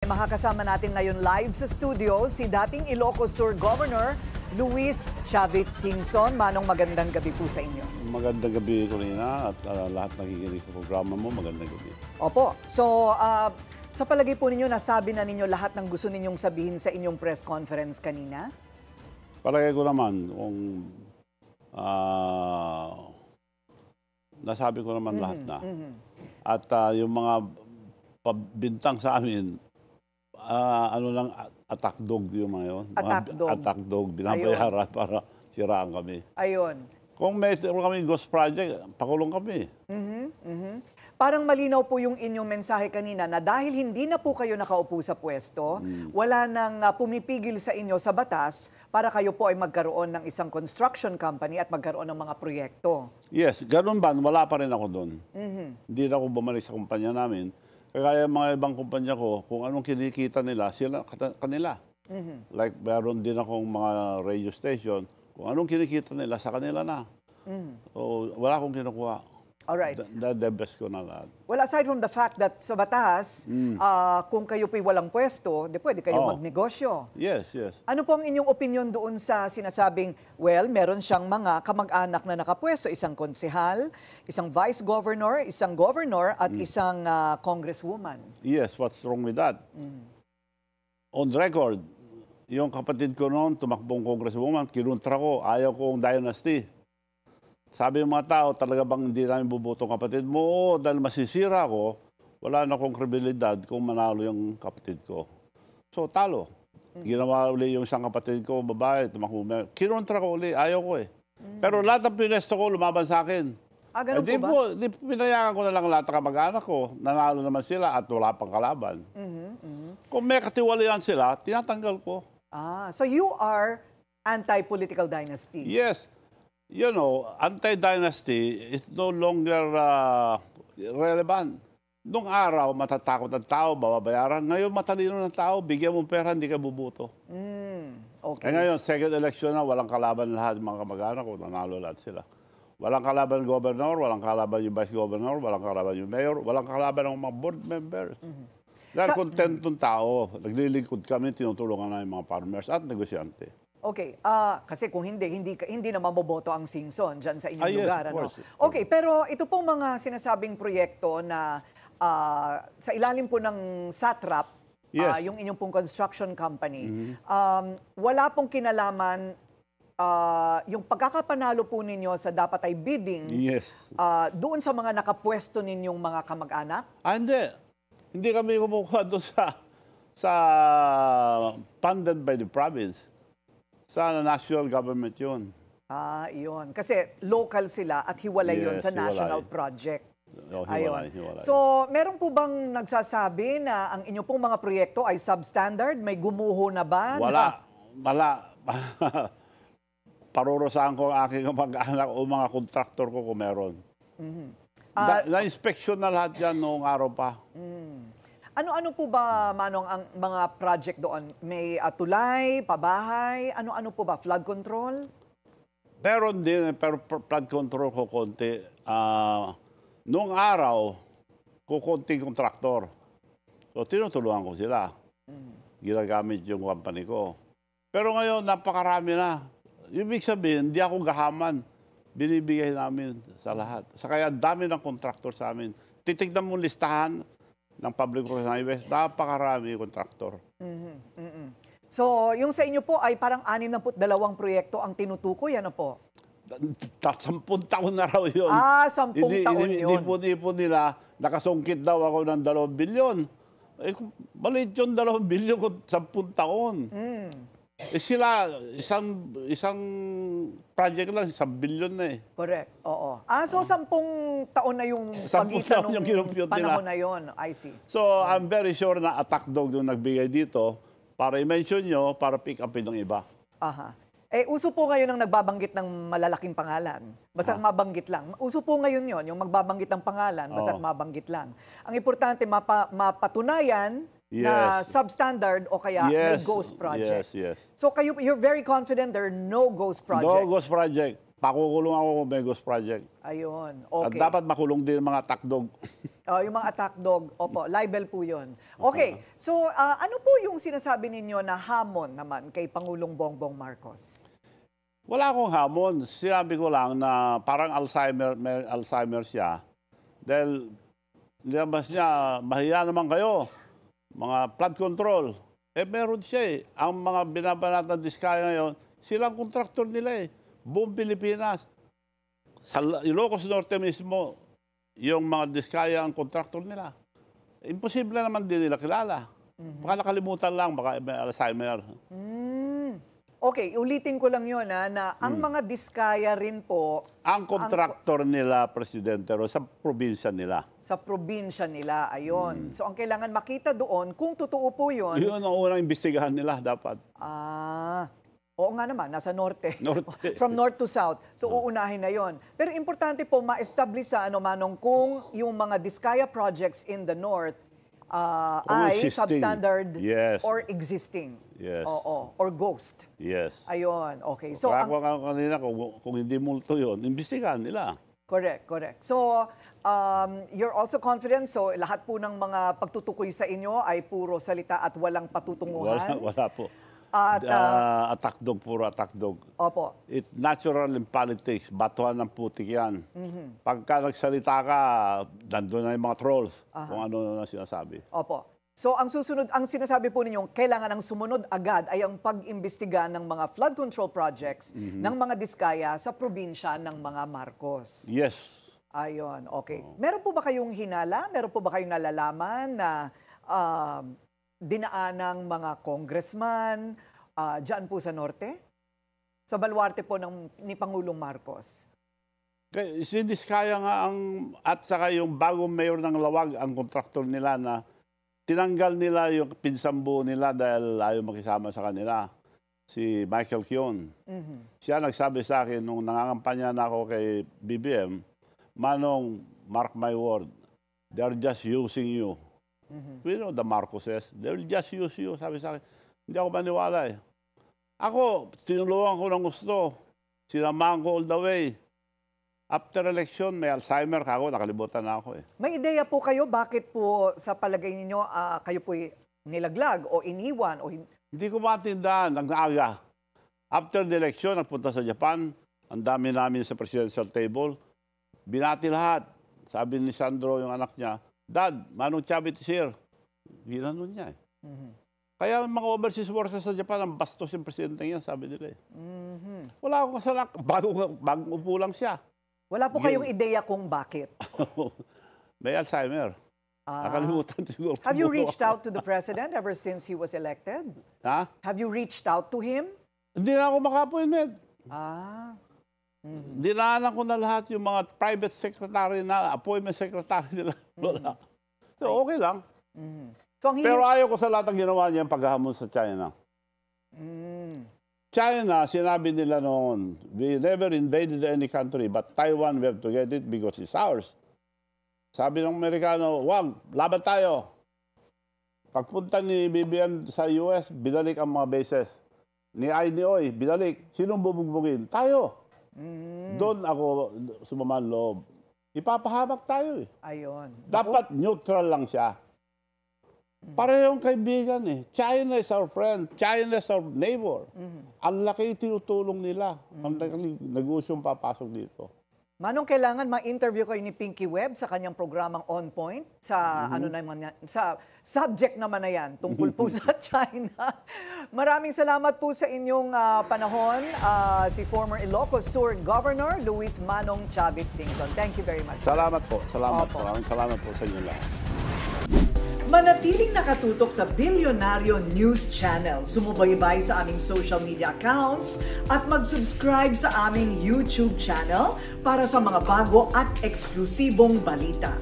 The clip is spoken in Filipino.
Makakasama natin ngayon live sa studio si dating Ilocos Sur Governor Luis Chavit Singson. Manong, magandang gabi po sa inyo. Magandang gabi, Corina, at lahat nakikinig sa programa mo, magandang gabi. Opo. So, sa palagay po ninyo, nasabi na ninyo lahat ng gusto ninyong sabihin sa inyong press conference kanina? Palagay ko naman, kung nasabi ko naman lahat na. At yung mga pabintang sa amin, attack dog yung mga yun. Attack dog, binabayaran para siraan kami. Ayun. Kung may kami ghost project, pakulong kami. Parang malinaw po yung inyong mensahe kanina na dahil hindi na po kayo nakaupo sa pwesto, wala nang pumipigil sa inyo sa batas para kayo po ay magkaroon ng isang construction company at magkaroon ng mga proyekto. Yes, ganun ba? Wala pa rin ako doon. Hindi na ako bumalik sa kumpanya namin. Kaya mga ibang kumpanya ko, kung anong kinikita nila, sila kanila. Like, meron din akong mga radio station, kung anong kinikita nila, sa kanila na. So, wala akong kinukuha. Alright. The best ko na lahat. Well, aside from the fact that sa batas, kung kayo po'y walang pwesto, di pwede kayo magnegosyo. Yes, yes. Ano po ang inyong opinion doon sa sinasabing, well, meron siyang mga kamag-anak na nakapwesto, isang konsehal, isang vice governor, isang governor, at isang congresswoman? Yes, what's wrong with that? On record, yung kapatid ko noon, tumakbong congresswoman, kinuntra ko, ayaw kong dynasty. Sabi ng mga tao, talaga bang hindi namin bubuto ang kapatid mo? Oo, dahil masisira ko, wala na akong kredibilidad kung manalo yung kapatid ko. So, talo. Ginawa uli yung isang kapatid ko, babae, tumakbo. Kinontra ko uli, ayaw ko eh. Pero lahat ng pinesto ko, lumaban sa akin. Ganun po ba? Di pinayagan ko na lang lahat ng kamag-anak ko. Nanalo naman sila at wala pang kalaban. Kung may katiwalian sila, tinatanggal ko. So you are anti-political dynasty? Yes. You know, anti-dynasty is no longer relevant. Noong araw, matatakot ang tao, babayaran. Ngayon, matalino ng tao, bigyan mo pera, hindi ka bubuto. Okay. Ngayon, second election na, walang kalaban lahat mga kamag-anak ko, nanalo lahat sila. Walang kalaban yung governor, walang kalaban yung vice governor, walang kalaban yung mayor, walang kalaban ng mga board members. Dahil contentong tao, naglilingkod kami, tinutulungan na yung mga farmers at negosyante. Okay, kasi kung hindi na maboboto ang Singson dyan sa inyong Yes, lugar. of course. Okay, pero ito pong mga sinasabing proyekto na sa ilalim po ng SATRAP, yung inyong pong construction company, wala pong kinalaman yung pagkakapanalo po ninyo sa dapat ay bidding doon sa mga nakapwesto ninyong mga kamag-anak? Hindi. Hindi kami kumukuha doon sa funded by the province. Sa national government yun. Iyon. Kasi local sila at hiwalay yun sa national project. Hiwalay. So, meron po bang nagsasabi na ang inyong pong mga proyekto ay substandard? May gumuho na ba? Wala. Parurusahan ko ang aking mag-anak o mga kontraktor ko kung meron. Na-inspection na lahat yan noong araw pa. Ano-ano po ba, Manong, ang mga project doon? May tulay, pabahay, ano-ano po ba? Flood control? Meron din, pero flood control ko konti. Noong araw, kukunting kontraktor. So, tinutulungan ko sila. Ginagamit yung company ko. Pero ngayon, napakarami na. Ibig sabihin, hindi ako gahaman. Binibigay namin sa lahat. Sa kaya dami ng kontraktor sa amin. Titignan mo listahan ng public works highways, napakarami kontraktor. So, yung sa inyo po ay parang 62 proyekto ang tinutukoy, ano po? 10 taon na raw yun. 10 taon yun. Inipon nila, nakasungkit daw ako ng 2 bilyon. Eh, maliit yung 2 bilyon kung 10 taon. Eh sila, isang project lang, 1 bilyon na eh. Correct, oo. So 10 taon na yung pagitan ng panahon na yun, I see. So I'm very sure na attack dog yung nagbigay dito para i-mention nyo, para pick upin ng iba. Uso po ngayon ang nagbabanggit ng malalaking pangalan. Basta mabanggit lang. Uso po ngayon yon, yung magbabanggit ng pangalan, basta mabanggit lang. Ang importante, mapatunayan na substandard o kaya may ghost project. Yes. So you're very confident there are no ghost projects? No ghost project. pakukulong ako kung may ghost project. Ayun, At okay. dapat makulong din mga takdog. Yung mga attack dog, opo, libel po yun. Okay, so ano po yung sinasabi ninyo na hamon naman kay Pangulong Bongbong Marcos? Wala akong hamon. Sinabi ko lang na parang Alzheimer siya. Dahil nilabas niya, mahiya naman kayo. Mga flood control. Meron siya eh. Ang mga binabanat ng Diskaya ngayon, silang kontraktor nila eh. Buong Pilipinas. Sa Ilocos Norte mismo, yung mga Diskaya ang kontraktor nila. Imposible naman din nila kilala. Baka nakalimutan lang, baka may Alzheimer. Okay, ulitin ko lang yun na ang mga Diskaya rin po... Ang kontraktor nila, Presidente, sa probinsya nila. Sa probinsya nila, ayun. So ang kailangan makita doon, kung totoo po yun... Yun ang unang imbestigahan nila dapat. Oo nga naman, nasa norte. Norte. From north to south. So uunahin na yon. Pero importante po ma-establish sa Manong, kung yung mga Diskaya projects in the north ay existing. Substandard Yes. or existing. Yes. Oo. Or ghost. Yes. Ayun. Okay. So, Kaya kanina, kung hindi multo yun, imbestigahan nila. correct, correct. So, you're also confident, so lahat po ng mga pagtutukoy sa inyo ay puro salita at walang patutunguhan? Wala po. At, attack dog, puro attack dog. Opo. It's natural in politics. Batuhan ng putik yan. Pagka nagsalita ka, nandun na yung mga trolls. Kung ano na sinasabi. Opo. So ang susunod, ang sinasabi po ninyong kailangan ang sumunod agad ay ang pag-imbestiga ng mga flood control projects ng mga Diskaya sa probinsya ng mga Marcos. Yes. Ayon, okay. Meron po ba kayong hinala? Meron po ba kayong nalalaman na dinaanang mga congressman dyan po sa norte? Sa baluarte po ni Pangulong Marcos. Si Diskaya nga at saka yung bagong mayor ng Lawag, ang kontraktor nila na tinanggal nila yung pinsambu nila dahil ayaw makisama sa kanila. Si Michael Kion. Siya nagsabi sa akin nung nangangampanya na ako kay BBM, Manong, mark my word, they're just using you. We know the Marcoses, they'll just use you. Sabi sa akin, hindi ako maniwala eh. Ako, tinulungan ko ng gusto. Sinamahan ko all the way. After election, may Alzheimer ka ako, nakalimutan na ako eh. May ideya po kayo, bakit po sa palagay ninyo kayo po nilaglag o iniwan? O Hindi ko matindahan, ang aga. After the election, nagpunta sa Japan, ang dami namin sa presidential table, binati lahat. Sabi ni Sandro, yung anak niya, Dad, Manong Chavit is here. Ginanon niya eh. Kaya mga overseas workers sa Japan, ang bastos yung presidente niya, sabi nila eh. Wala akong kasalak, bagong upo lang siya. Wala po kayong ideya kung bakit? May Alzheimer. Nakalimutan siguro. Have you reached out to the president ever since he was elected? Ha? Have you reached out to him? Hindi na ako maka-appointment. Dinaanan ko na lahat yung mga private secretary na, appointment secretary nila. Wala. So, okay lang. So, pero ayaw ko sa lahat ng ginawa niya yung paghahamon sa China. China, sinabi nila noon, we never invaded any country, but Taiwan, we have to get it because it's ours. Sabi ng Amerikano, wag, laban tayo. Pagpunta ni BBM sa US, binalik ang mga bases. Ni Oy, binalik. Sinong bubugbugin? Tayo. Doon ako sumaman loob. Ipapahamak tayo eh. Ayun. Dapat neutral lang siya. Parehong kaibigan eh. China is our friend. China is our neighbor. Ang laki tinutulong nila. Ang negosyong papasok dito. Manong, kailangan ma-interview kayo ni Pinky Webb sa kanyang programang On Point sa ano naman yan, sa subject naman na yan tungkol po sa China. Maraming salamat po sa inyong panahon, si former Ilocos Sur Governor Luis Manong Chavit Singson. Thank you very much. Salamat po. Salamat po. Maraming salamat po sa inyo lahat. Manatiling nakatutok sa Bilyonaryo News Channel. Sumubaybay sa aming social media accounts at mag-subscribe sa aming YouTube channel para sa mga bago at eksklusibong balita.